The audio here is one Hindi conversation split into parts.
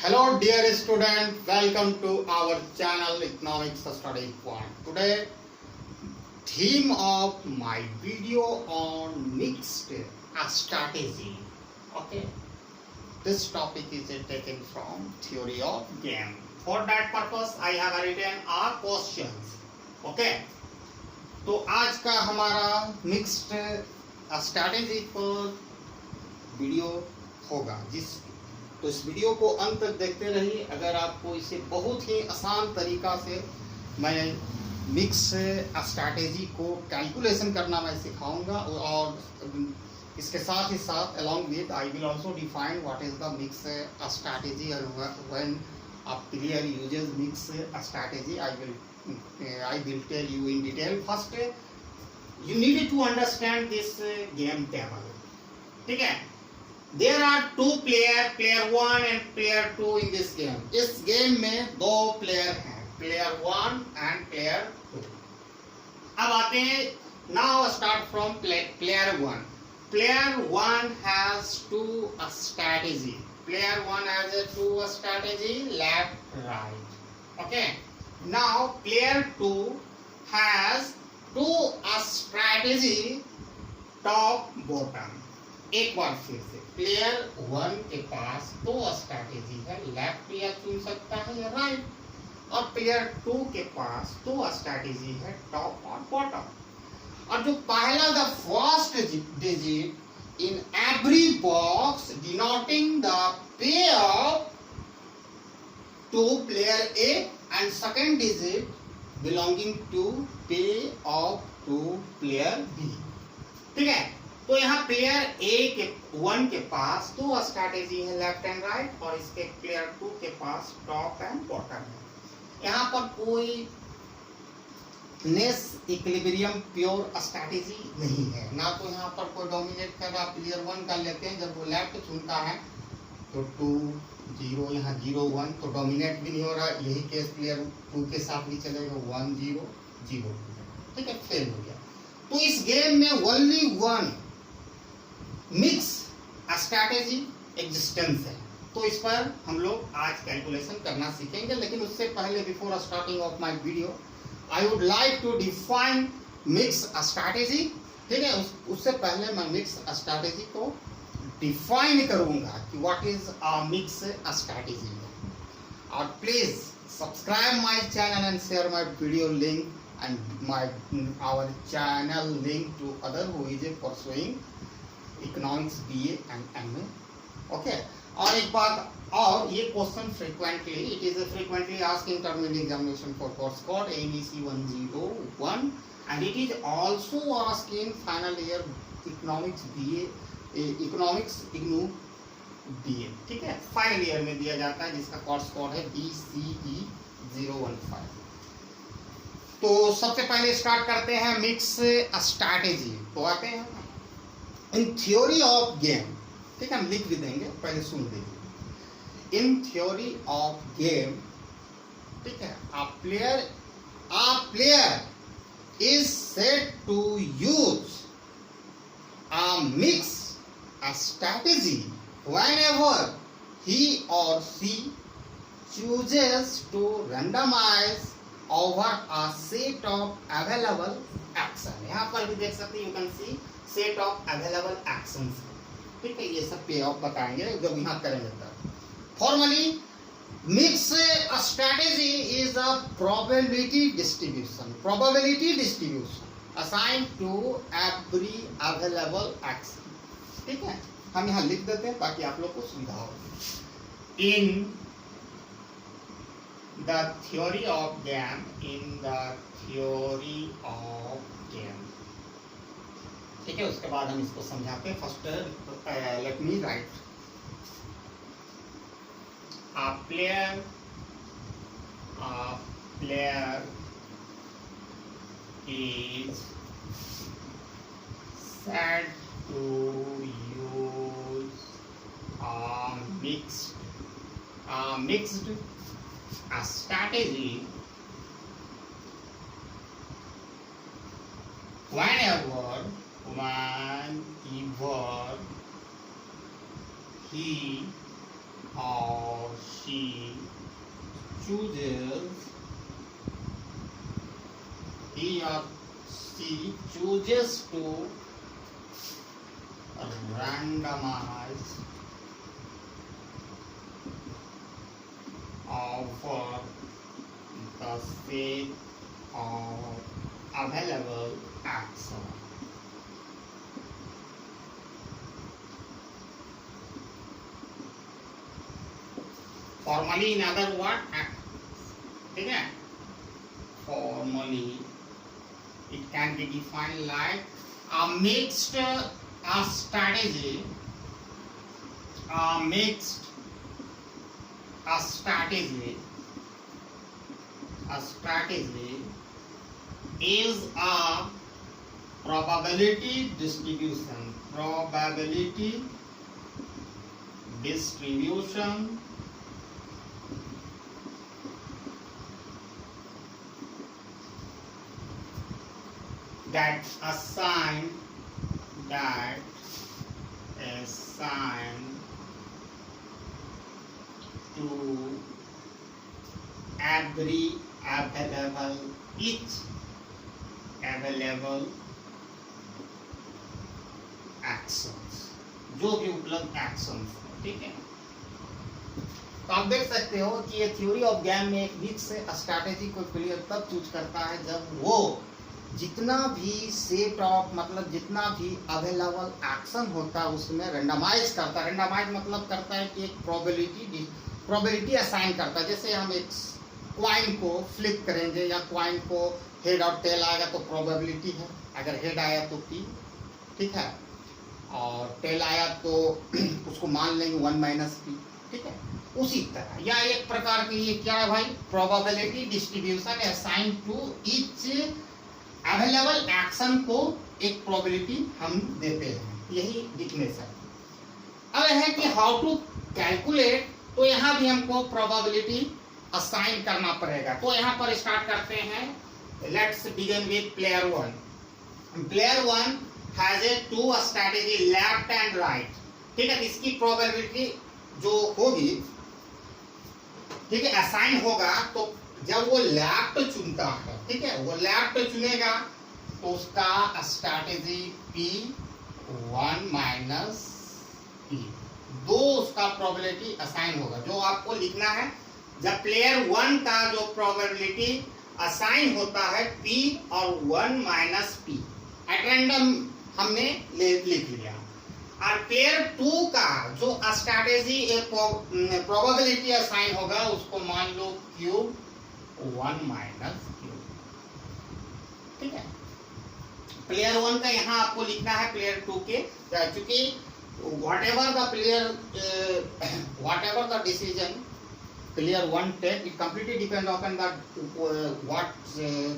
Hello dear student, welcome to our channel Economics Study Point. Today theme of my video on mixed strategy. Okay, this topic is taken from theory of game. For that purpose I have written a questions. Okay, तो आज का हमारा मिक्स्ड स्ट्रैटेजी पर वीडियो होगा तो इस वीडियो को अंत तक देखते रहिए। अगर आपको इसे बहुत ही आसान तरीका से मैं मिक्स स्ट्रैटेजी को कैलकुलेशन करना मैं सिखाऊंगा और इसके साथ ही साथ along with I will also define what is the mix strategy और when a player uses mix strategy I will tell you in detail. First you need to understand this game table. ठीक है, there are two player 1 and player 2 in this game. इस गेम में दो प्लेयर हैं, player 1 and player 2. अब आते हैं, now start from player 1. Player 1 has two strategy. Player 1 has a two strategy, left right. Okay, now player 2 has two strategy, top bottom. एक बार फिर से, प्लेयर 1 के पास दो स्ट्रैटेजी है, लेफ्ट या चुन सकता है या राइट, और प्लेयर 2 के पास दो स्ट्रैटेजी है, टॉप और बॉटम। और जो पहला the first digit in every box denoting the pair to player A and second digit belonging to pair of to player B. ठीक है, तो यहाँ प्लेयर A के 1 के पास दो स्ट्रैटेजी है, लेफ्ट एंड राइट, और इसके प्लेयर 2 के पास टॉप एंड बॉटम है। यहाँ पर कोई नेस इक्विलिब्रियम प्योर स्ट्रैटेजी नहीं है, ना तो यहाँ पर कोई डोमिनेट कर रहा। प्लेयर 1 का लेते हैं, जब वो लेफ्ट चुनता है तो 2 0, यहाँ 0 1, तो डोमिनेट भी नहीं हो रहा। यही केस प्लेयर 2 के साथ भी चलेगा, 1 0 0, ठीक है, फेल हो गया। तो इस गेम में only one mix strategy existence है, तो इस पर हम लोग आज कैलकुलेशन करना सीखेंगे। लेकिन उससे पहले, before starting of my video, I would like to define mix strategy. ठीक है, उससे पहले मैं मिक्स स्ट्रैटेजी को डिफाइन करूंगा कि what is a mix strategy. और please subscribe my channel and share my video link and our channel link to other who is pursuing economics BA and MA. Okay, और एक बात और, ये question frequently, it is frequently asked in terminal examination for course code ABC 101 and it is also asked in final year economics BA, economics IGNOU BA. ठीक है, फाइनल ईयर में दिया जाता है, जिसका कोर्स कोड है BCE 015. तो सबसे पहले स्टार्ट करते हैं मिक्स स्ट्रैटेजी। तो आते हैं इन थ्योरी ऑफ गेम। ठीक है, हम लिख भी देंगे, पहले सुन लीजिए। इन थ्योरी ऑफ गेम, ठीक है, a player is said to use a mix strategy whenever he or she chooses to randomize over a set of available action. यहाँ पर भी देख सकते हैं, you can see set of available actions. ठीक है, ये सब पे ऑफ बताएंगे जब यहाँ करेंगे तब। Formally mix strategy is a probability distribution assign to every available action. ठीक है, हम यहाँ लिख देते हैं ताकि आप लोग को सुविधा हो। In the theory of game, ठीक है, उसके बाद हम इसको समझाते हैं। First let me right, a player is said to use a mixed strategy whenever he or she he chooses he or she chooses to randomize for the sake of available action. Formally, in other words, ठीक है, formally it can be defined like a mixed strategy, a strategy is a probability distribution that assign to every available actions, जो भी उपलब्ध एक्शंस, ठीक है। तो आप देख सकते हो कि ये थ्योरी ऑफ गेम में एक मिक्स स्ट्रैटेजी को प्लेयर तब चूज करता है जब वो जितना भी सेट ऑफ मतलब जितना भी अवेलेबल एक्शन होता है उसमें रेंडमाइज करता है। रेंडमाइज मतलब करता है कि एक प्रोबेबिलिटी असाइन करता है। जैसे हम एक क्वाइन को फ्लिप करेंगे या क्वाइन को हेड और टेल आएगा तो प्रोबेबिलिटी है, अगर हेड आया तो पी, ठीक है, और टेल आया तो उसको मान लेंगे 1 माइनस पी, ठीक है। उसी तरह या एक प्रकार की ये क्या है भाई, probability distribution assign to each available action को एक प्रोबेबिलिटी हम देते हैं, यही डिफिनेशन। अब है कि हाउ टू कैलकुलेट, तो यहाँ भी हमको प्रोबेबिलिटी असाइन करना पड़ेगा। तो यहाँ पर स्टार्ट करते हैं, let's begin with player 1। Player 1 has a 2 strategy left and right, ठीक है। इसकी प्रोबेबिलिटी जो होगी, ठीक है, असाइन होगा तो जब वो लेफ्ट चुनता है, ठीक है, वो लेफ्ट चुनेगा तो उसका स्ट्रैटेजी P1 माइनस P, 2 उसका प्रोबेबिलिटी असाइन होगा। जो आपको लिखना है, जब प्लेयर 1 का जो प्रोबेबिलिटी असाइन होता है P और 1 माइनस P, एट रैंडम हमने लिख लिया। और प्लेयर 2 का जो स्ट्रैटेजी प्रोबेबिलिटी असाइन होगा उसको मान लो Q 1 माइनस Q, ठीक है। प्लेयर 1 का यहाँ आपको लिखना है प्लेयर 2 के, क्योंकि whatever the decision player 1 take, it completely depend upon the what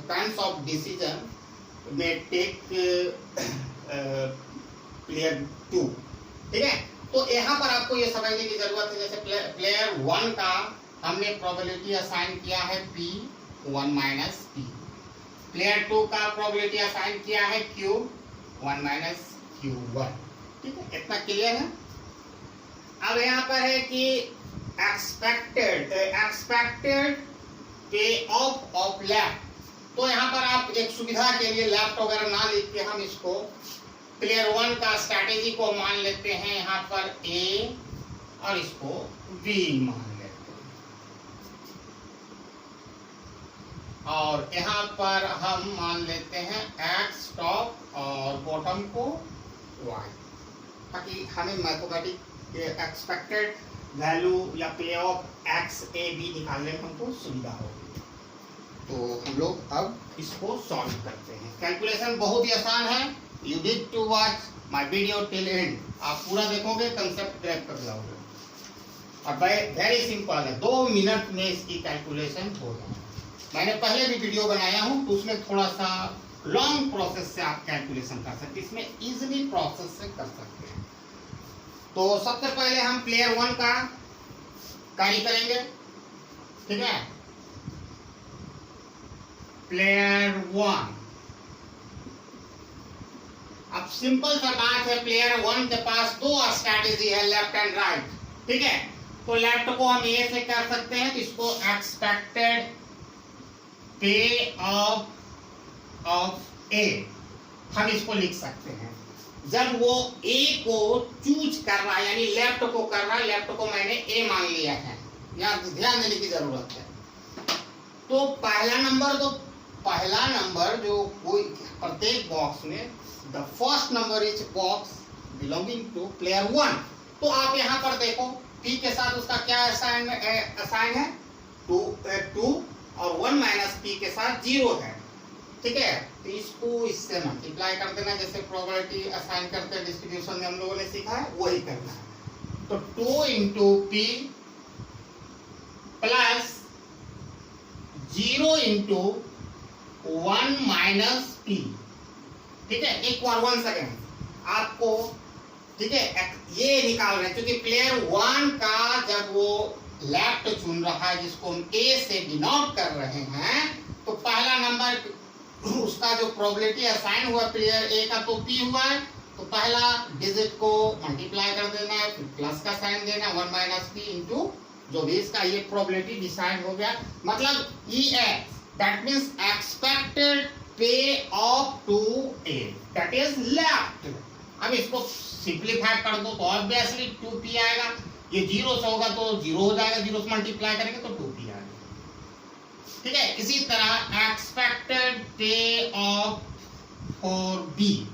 kinds of decision may take player 2, ठीक है। तो यहाँ पर आपको ये समझने की जरूरत है, जैसे प्लेयर 1 का हमने प्रोबेबिलिटी असाइन किया है P1 माइनस P, प्लेयर 2 का प्रोबेबिलिटी असाइन किया है Q1 माइनस Q1, ठीक है। इतना क्लियर है। अब यहाँ पर है कि एक्सपेक्टेड पे ऑफ लेफ्ट, तो यहाँ पर आप एक सुविधा के लिए लेफ्ट वगैरह ना लिख के हम इसको प्लेयर 1 का स्ट्रैटेजी को मान लेते हैं यहाँ पर A और इसको B मान लेते हैं, और यहाँ पर हम मान लेते हैं X टॉप और बॉटम को Y, ताकि हमें मैथमेटिक एक्सपेक्टेड वैल्यू या पे ऑफ X A B निकालने में हमको सुविधा होगी। तो हम लोग अब इसको सॉल्व करते हैं। कैलकुलेशन बहुत ही आसान है, you need to watch my video till end. आप पूरा देखोगे कंसेप्ट ग्रैब कर जाओगे, और वेरी सिंपल है, 2 मिनट में इसकी कैलकुलेशन हो जाए। मैंने पहले भी वीडियो बनाया हूँ तो उसमें थोड़ा सा लॉन्ग प्रोसेस से आप कैलकुलेशन कर सकते हैं, इसमें इजीली प्रोसेस से कर सकते हैं। तो सबसे पहले हम प्लेयर 1 का कार्य करेंगे, ठीक है। प्लेयर 1, अब सिंपल सा बात है, प्लेयर 1 के पास 2 स्ट्रैटेजी है लेफ्ट एंड राइट, ठीक है। तो लेफ्ट को हम ए से कर सकते हैं, तो इसको एक्सपेक्टेड पे ऑफ ए हम इसको लिख सकते हैं। जब वो ए को चूज कर रहा है यानी लेफ्ट को कर रहा है, लेफ्ट को मैंने ए मान लिया है, यहाँ ध्यान देने की जरूरत है। तो पहला नंबर जो कोई प्रत्येक बॉक्स में the first number is box belonging to player 1। तो आप यहाँ पर देखो पी के साथ उसका क्या असाइन है 2 और 1 माइनस पी के साथ 0 है, ठीक है। तो इसको इससे मल्टीप्लाई कर देना, जैसे प्रोबेबिलिटी असाइन करते हैं डिस्ट्रीब्यूशन में हम लोगों ने सीखा है वही करना है। तो 2 into P plus 0 into 1 minus P, ठीक है। एक बार 1 सेकेंड आपको, ठीक है, ये निकाल रहे हैं क्योंकि प्लेयर 1 का जब वो लेफ्ट चुन रहा है जिसको हम ए से डिनोट कर रहे हैं, तो पहला नंबर उसका जो प्रोबेबिलिटी असाइन हुआ प्लेयर ए का तो पी हुआ है, तो पहला डिजिट को मल्टीप्लाई कर देना है, फिर प्लस का साइन देना 1 माइनस पी इंटू जो भी इसका ये प्रोबेबिलिटी डिसाइड हो गया। मतलब E X that means expected payoff to A that is left. अब इसको सिंपलीफाई कर दो तो ऑब्वियसली 2p आएगा, ये 0 से होगा तो 0 हो जाएगा, 0 से मल्टीप्लाई करेंगे तो 2p आएगा, ठीक है। इसी तरह एक्सपेक्टेड पे ऑफ फॉर बी,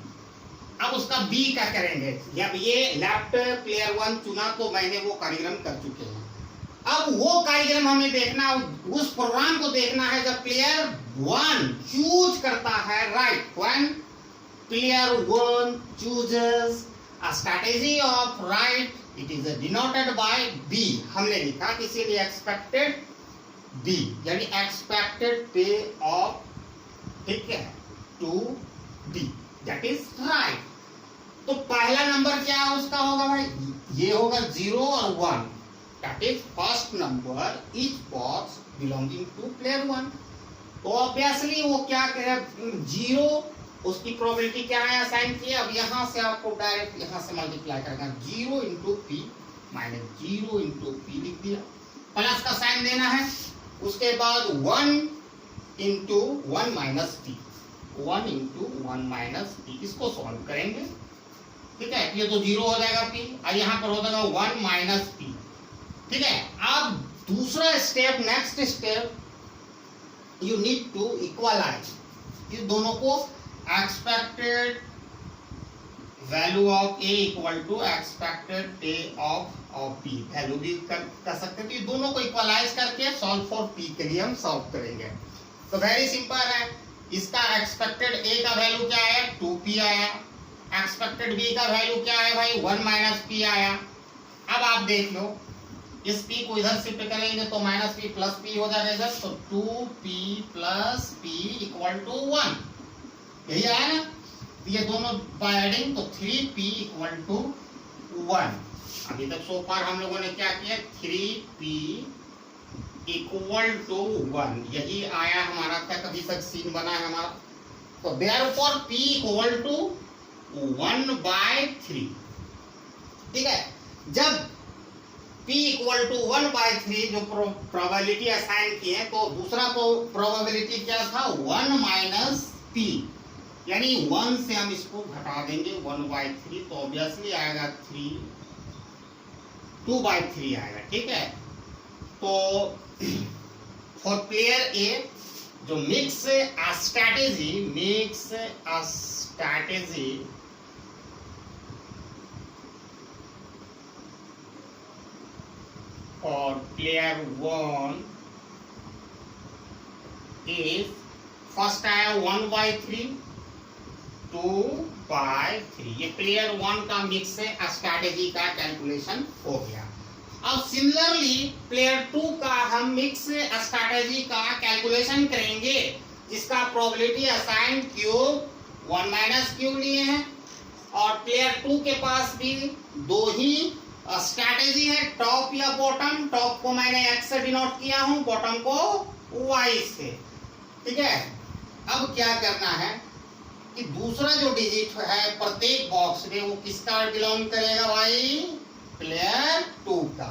अब उसका बी क्या करेंगे, जब ये लेफ्ट प्लेयर 1 चुना तो मैंने वो कार्यक्रम कर चुके हैं। अब वो कार्यक्रम हमें देखना, उस प्रोग्राम को देखना है जब प्लेयर 1 चूज करता है right, when player 1 chooses a strategy of right, it is denoted by B। हमने लिखा इसीलिए एक्सपेक्टेड B यानी एक्सपेक्टेड पे ऑफ, ठीक है, to B that is right. तो पहला नंबर क्या उसका होगा भाई, ये होगा 0 और 1, that is first number each box belonging to player 1। तो ऑब्वियसली वो क्या करे 0, उसकी प्रोबेबिलिटी क्या है असाइन की, अब यहाँ से आपको डायरेक्ट यहाँ से मल्टीप्लाई करना 0 into P minus 0 into P लिख दिया, प्लस का साइन देना है, उसके बाद 1 into 1 minus P, 1 into 1 minus P, इसको सॉल्व करेंगे, ठीक है। ये तो 0 हो जाएगा पी और यहाँ पर हो जाएगा 1 माइनस पी, ठीक है। अब दूसरा step, next step, you need to equalise इस दोनों को, expected value of A equal to expected payoff P, value भी कर सकते हैं। तो ये दोनों को इक्वलाइज करके सॉल्व फॉर पी के लिए हम सॉल्व करेंगे। तो वेरी सिंपल है, इसका एक्सपेक्टेड ए का वैल्यू क्या है 2p आया, एक्सपेक्टेड बी का वैल्यू क्या है भाई 1 माइनस पी आया। अब आप देख लो इस p को इधर शिफ्ट करेंगे तो माइनस पी प्लस पी हो जाएगा इधर, तो 2p plus P equal to 1, यही आया ना। ये दोनों बाय एडिंग तो 3p इक्वल टू 1। अभी तक सो फार हम लोगों ने क्या किया 3p इक्वल टू 1, यही आया हमारा तक अभी तक सीन बना है हमारा। तो देयरफॉर p इक्वल टू 1/3, ठीक है। जब p इक्वल टू 1/3 जो प्रोबेबिलिटी असाइन किए, तो दूसरा तो प्रोबेबिलिटी क्या था 1 माइनस p, यानी 1 से हम इसको घटा देंगे 1/3, तो ऑब्वियसली आएगा 2/3 आएगा, ठीक है। तो फॉर प्लेयर ए जो mix strategy for player 1 is first आया 1/3 2/3, ये प्लेयर 1 का मिक्स स्ट्रैटेजी का कैलकुलेशन हो गया। अब सिमिलरली प्लेयर 2 का हम मिक्स स्ट्रैटेजी का कैलकुलेशन करेंगे, जिसका probability assign cube 1 minus cube लिए हैं, और प्लेयर 2 के पास भी दो ही स्ट्रैटेजी है, टॉप या बॉटम। टॉप को मैंने x से डिनोट किया हूं, बॉटम को y से, ठीक है। अब क्या करना है कि दूसरा जो डिजिट है प्रत्येक बॉक्स में वो किसका बिलोंग करेगा भाई प्लेयर 2 का।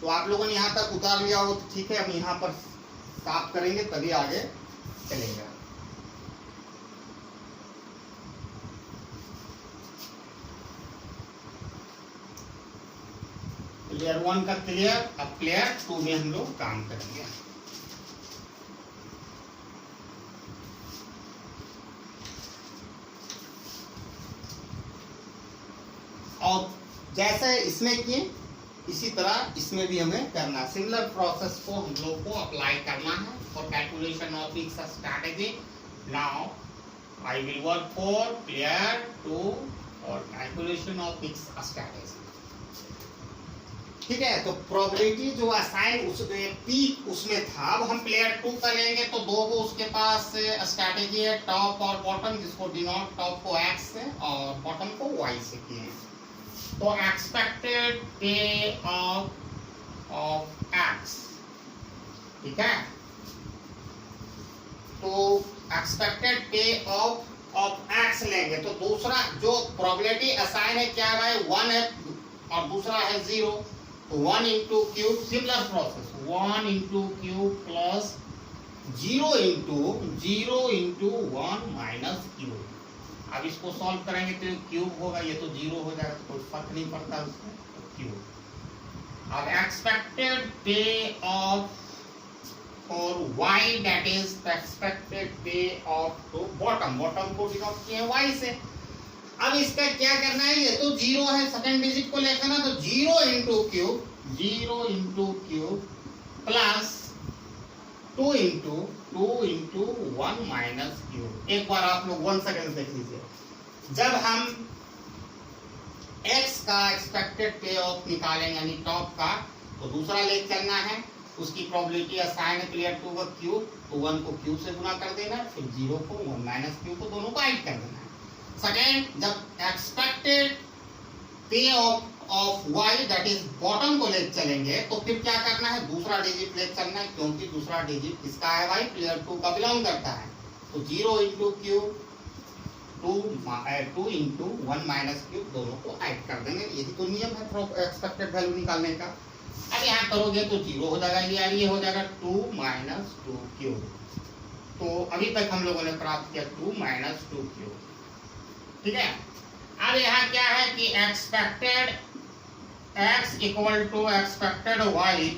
तो आप लोगों ने यहाँ तक उतार लिया हो तो ठीक है, हम यहाँ पर साफ करेंगे तभी आगे चलेंगे। प्लेयर 1 का क्लियर, अब प्लेयर 2 में हम लोग काम करेंगे। और जैसे इसमें किए इसी तरह इसमें भी हमें करना है। सिमिलर प्रोसेस को हम लोग को अप्लाई करना है for calculation of x strategy. Now I will work for player 2 और कैलकुलेशन ऑफ एक्स स्ट्रैटेजी। ठीक है, तो प्रोबेबिलिटी जो असाइन उसमें पी उसमें था, अब हम प्लेयर 2 का लेंगे तो दो को उसके पास स्ट्रैटेजी है, टॉप और बॉटम, जिसको डिनोट टॉप को एक्स से और बॉटम को वाई से किए हैं। तो एक्सपेक्टेड पे ऑफ एक्स, ठीक है, तो एक्सपेक्टेड पे ऑफ एक्स लेंगे तो दूसरा जो प्रोबेबिलिटी असाइन है क्या है भाई, 1 है और दूसरा है 0, तो 1 into cube, similar process 1 into cube plus 0 into 1 minus cube. अब इसको सॉल्व करेंगे तो क्यूब होगा, ये तो 0 हो जाएगा तो कोई फर्क नहीं पड़ता उसमें, क्यूब। अब एक्सपेक्टेड पे of for y, that is expected payoff to bottom, bottom को डिनोट किए y से। अब इसका क्या करना है, ये तो 0 है, सेकंड डिजिट को लेकर ना, तो 0 into cube plus 2 into 1 minus cube. एक बार आप लोग 1 सेकंड देख लीजिए। जब हम x का एक्सपेक्टेड पे ऑफ निकालेंगे यानी टॉप का, तो दूसरा ले चलना है, उसकी प्रोबेबिलिटी असाइन है प्लेयर 2 का क्यूब, तो 1 को क्यूब से गुना कर देना, फिर 0 को 1 माइनस क्यूब को दोनों को ऐड कर देना है। सेकेंड, जब एक्सपेक्टेड पे of y that is bottom को ले चलेंगे तो फिर क्या करना है, दूसरा डिजिट ले चलना है, क्योंकि दूसरा डिजिट किसका है भाई, प्लेयर 2 का बिलोंग करता है। तो 0 into cube 2 into 1 minus cube, दोनों को ऐड कर देंगे। यही तो नियम है एक्सपेक्टेड वैल्यू निकालने का। अब यहाँ करोगे तो 0 हो जाएगा, ये हो जाएगा 2 माइनस 2 क्यूब। तो अभी तक हम लोगों ने प्राप्त किया 2 माइनस 2 क्यूब, ठीक है। अब यहाँ क्या है कि expected x equal to expected y,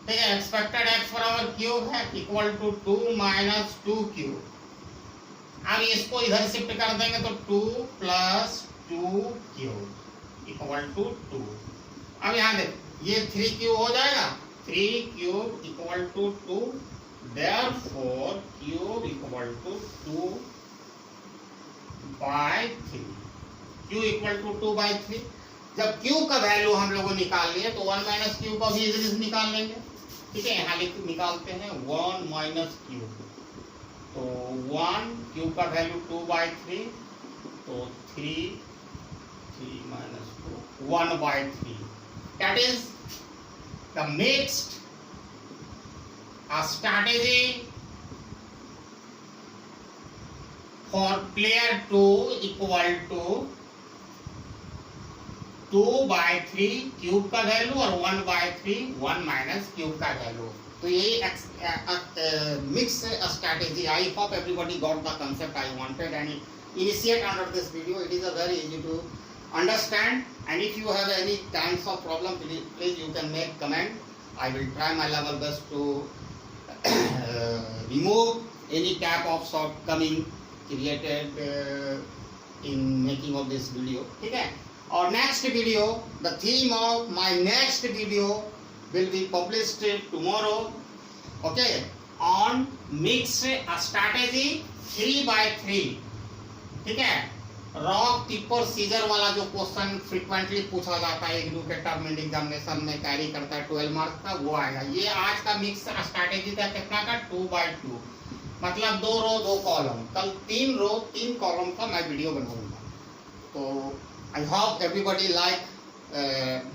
ठीक है, एक्सपेक्टेड x बराबर क्यूब है इक्वल टू 2 माइनस 2 क्यूब। अब इसको इधर शिफ्ट कर देंगे तो 2 प्लस 2 क्यूब इक्वल टू 2। अब यहाँ देख, ये 3 क्यूब हो जाएगा, 3 cube equal to 2, therefore cube equal to 2 by 3, Q equal to 2 by 3। जब क्यू का वैल्यू हम लोगों ने निकाल लिए तो 1 माइनस क्यू का भी इजीली निकाल लेंगे, ठीक है। यहाँ निकालते हैं 1 माइनस क्यू, तो 1 क्यू का वैल्यू 2 बाय 3, तो 3 minus 2 1 by 3, that is the mixed strategy for player 2 equal to 2 by 3 cube का वैल्यू और 1 by 3 1 माइनस क्यूब का वैल्यू। तो ये mix strategy. I hope everybody got the concept I wanted and initiate under this video. It is a very easy to understand, and if you have any kinds of problem, please you can make comment. I will try my level best to remove any type of shortcoming created in making of this video, ठीक है। और next video, the theme of my next video will be published tomorrow, okay, on mixed strategy 3x3, ठीक है। रॉक टिपर सीजर वाला जो क्वेश्चन फ्रीक्वेंटली पूछा जाता है एग्जीक्यूटिव एग्जामिनेशन में, कैरी करता है 12 मार्क्स का, वो आएगा। ये आज का मिक्स स्ट्रैटेजी का कितना का 2x2, मतलब 2 रो 2 कॉलम। कल 3 रो 3 कॉलम का मैं वीडियो बनाऊंगा। तो आई hope everybody like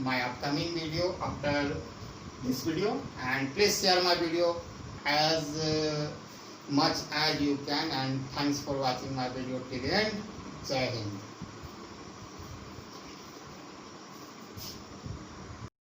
my upcoming video after this video, and please share my video as much as you can, and thanks for watching my video till the end. Jai Hind.